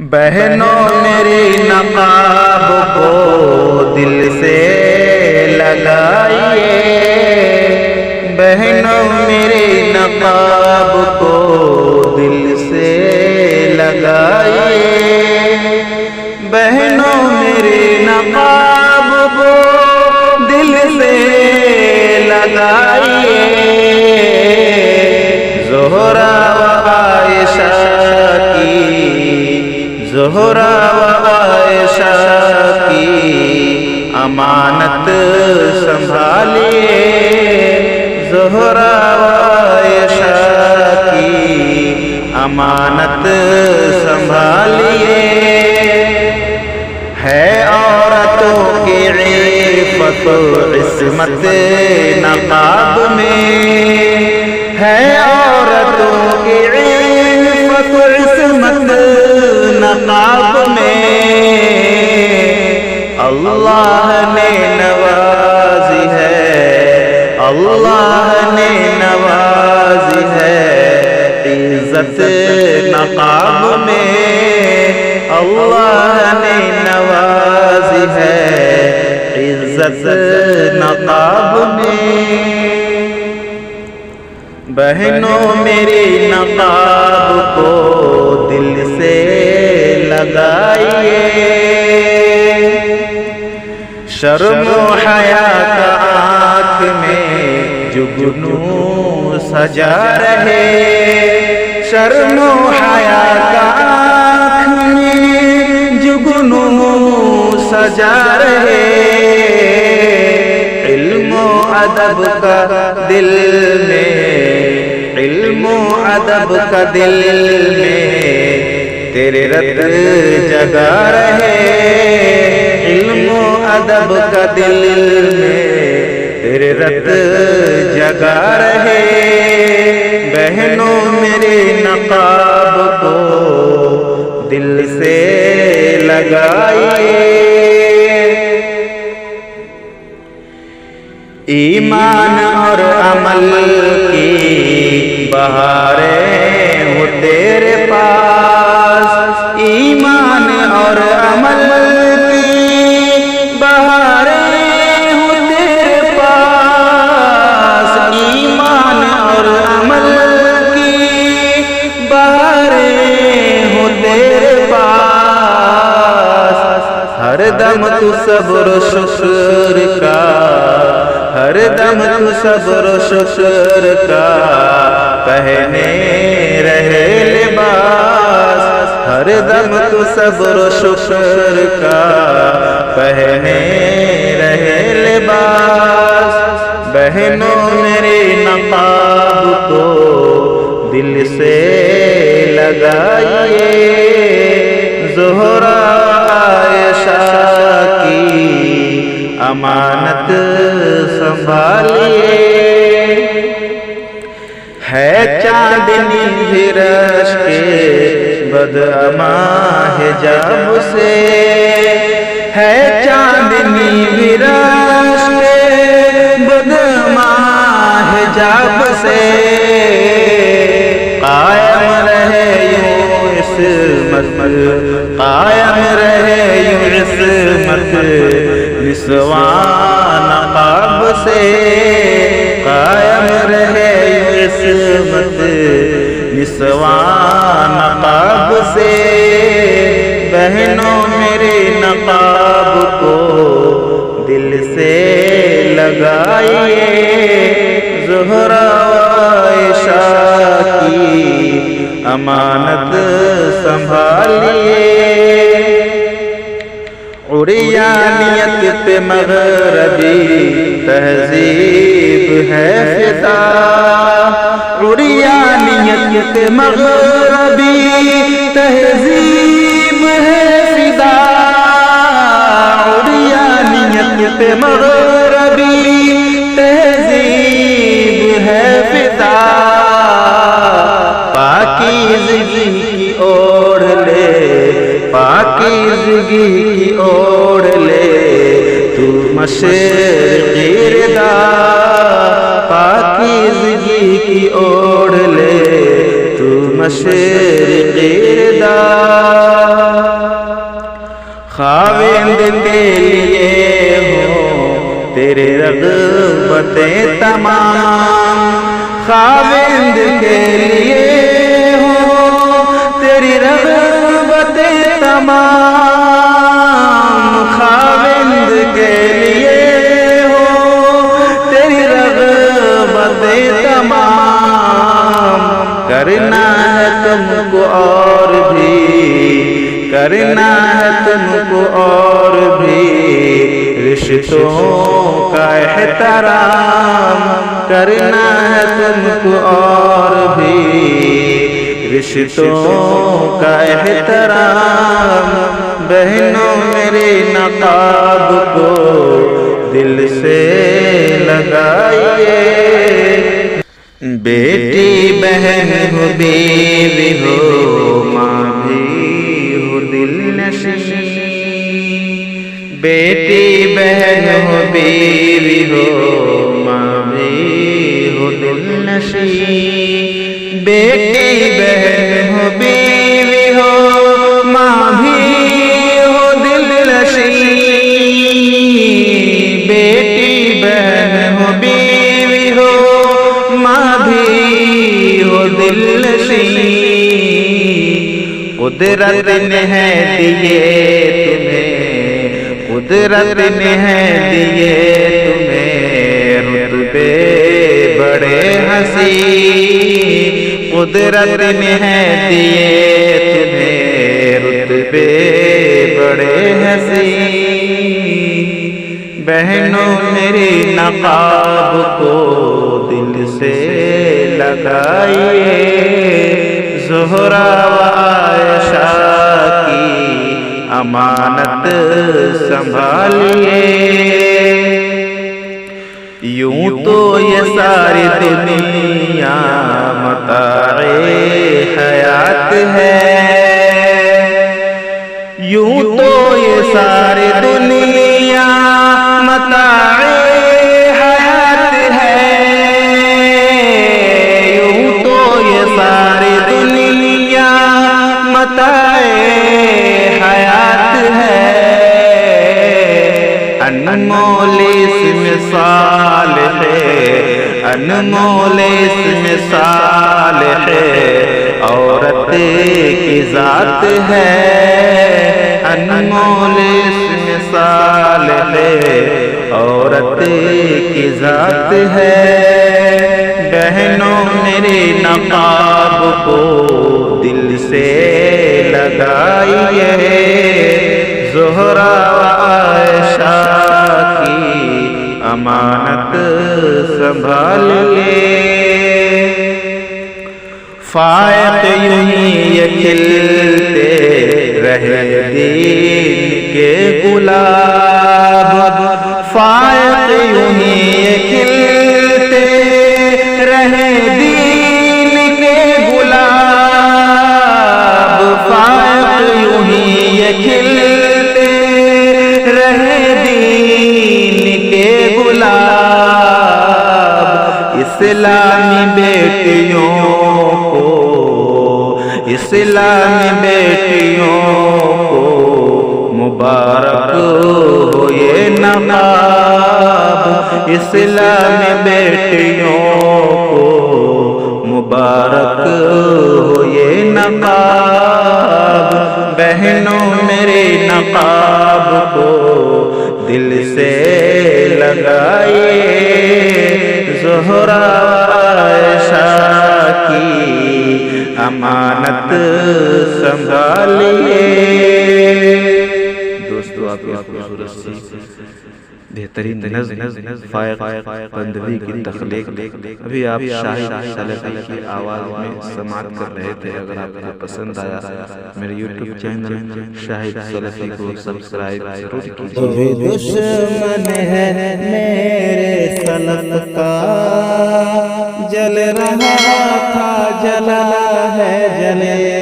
بہنوں میری نقاب کو دل سے لگائیے، بہنوں میری نقاب کو دل سے لگائیے، بہنوں میری نقاب کو دل سے لگائیے، زہرا و عائشہ کی، زہرا و عائشہ کی امانت سنبھالیے، زہرا و عائشہ کی امانت سنبھالیے، ہے عورتوں کی عفت و عصمت نقاب میں، ہے عورتوں کی عفت و عصمت نقاب میں، اللہ نے نوازی ہے، اللہ نے نوازی ہے عزت نقاب میں، اللہ نے نوازی ہے عزت نقاب میں، بہنوں میری نقاب کو دل سے لگائیے، شرم و حیا کا آنکھ میں جگنوں سجا رہے، شرم و حیا کا آنکھ میں جگنوں سجا رہے، علم و ادب کا دل میں، علم و ادب کا دل میں تیرے رت جگا رہے، علم و ادب کا دل میں تیرے رت جگا رہے، بہنوں میرے نقاب کو دل سے لگائیے، ایمان اور عمل کی بہاریں ہو تیرے پاس، ایمان اور عمل کی بہاریں ہو تیرے پاس، ایمان اور عمل کی بہاریں ہو تیرے پاس، ہر دم تو صبر و شکر کا، ہر دم تو صبر و شکر کا پہنے رہے لباس، ہر دم تو صبر و شکر کا پہنے رہے لباس، بہنوں میری نقاب کو دل سے لگائیے، زہرا عائشہ کی امانت سنبھالیے، ہے چاندنی بھی رش کے بدعماں حجاب سے، ہے چاندنی بھی رش کے بدعماں حجاب سے، قائم رہے یوں عصمت، قائم رہے یوں عصمت نسوان نقاب سے، قائم رہے عصمت نسوان نقاب سے، بہنوں میرے نقاب کو دل سے لگائیے، زہرا و عائشہ کی امانت سنبھالیے، عریانیت پہ مغربی تہذیب ہے فدا، عریانیت پہ مغربی تہذیب ہے فدا، عریانیت پہ مغربی تہذیب ہے فدا، پاکیزگی کی اوڑھ لے، پاکیزگی کی اوڑھ لے تو مشرقی ردا، پاکیزگی کی اوڑھ لے تو مشرقی ردا، خاوند کے لیے ہو تیرے رغبتیں تمام، خاوند کے لیے ہو تیری رغبتیں تمام، خاوند کے لیے ہو تیری رغبتیں تمام، کرنا ہے تم کو اور بھی، کرنا ہے تم کو اور بھی رشتوں کا احترام، کرنا ہے تم کو اور بھی رشتوں کا احترام، بہنوں میرے نقاب کو دل سے لگائیے، بیٹی بہن ہو بیوی ہو ماں بھی ہو دل نشین، بیٹی بہن ہو بیوی ہو ماں بھی ہو دل نشین، بیٹی بہن ہو بیوی ہو ماں بھی ہو دل نشین، بیٹی بہن ہو بیوی ہو ماں بھی ہو دل نشین، قدرت نے ہے دیے تمہیں، قدرت نے ہے دیے تمہیں رتبے بڑے حسین، قدرت نے ہے دیے تمہیں رتبے بڑے حسین، بہنوں میری نقاب کو دل سے لگائیے، زہرا و عائشہ کی امانت سنبھالیے، یوں تو یہ ساری دنیا متاع حیات ہے، یوں تو یہ ساری دنیا متاع حیات ہے، یوں تو یہ ساری دنیا متاع حیات ہے، انمول اس مثال ہے، انمول اس مثال ہے، عورت کی ذات ہے، انمول اس مثال ہے، عورت کی ذات ہے، بہنوں میرے نقاب کو دل سے لگائیے، زہرا و عائشہ کی امانت سنبھالیے، فائق یوں ہی یہ کھلتے رہے دین کے گلاب، فائق یوں ہی یہ کھلتے رہے دین کے گلاب، فائق یوں ہی یہ کھلتے رہے دین کے گلاب، اسلامی بیٹیوں کو، اسلامی بیٹیوں کو مبارک ہو یہ نقاب، اسلامی بیٹیوں کو مبارک ہو یہ نقاب، بہنوں میرے نقاب کو دل سے لگائیے، زہرا عائشہ کی امانت سنبھالیے۔ دوستو آپ کی خوبصورت سی بہترین نظم فائق بندوی کی تخلیق ابھی آپ شاہد سلفی کی آواز میں سماعت کر رہے تھے۔ اگر آپ کو پسند آیا میرے یوٹیوب چینل شاہد سلفی کو سبسکرائب ضرور کیجیے۔ دشمن ہے میرے سلف کا، جل رہا تھا جلا ہے جلے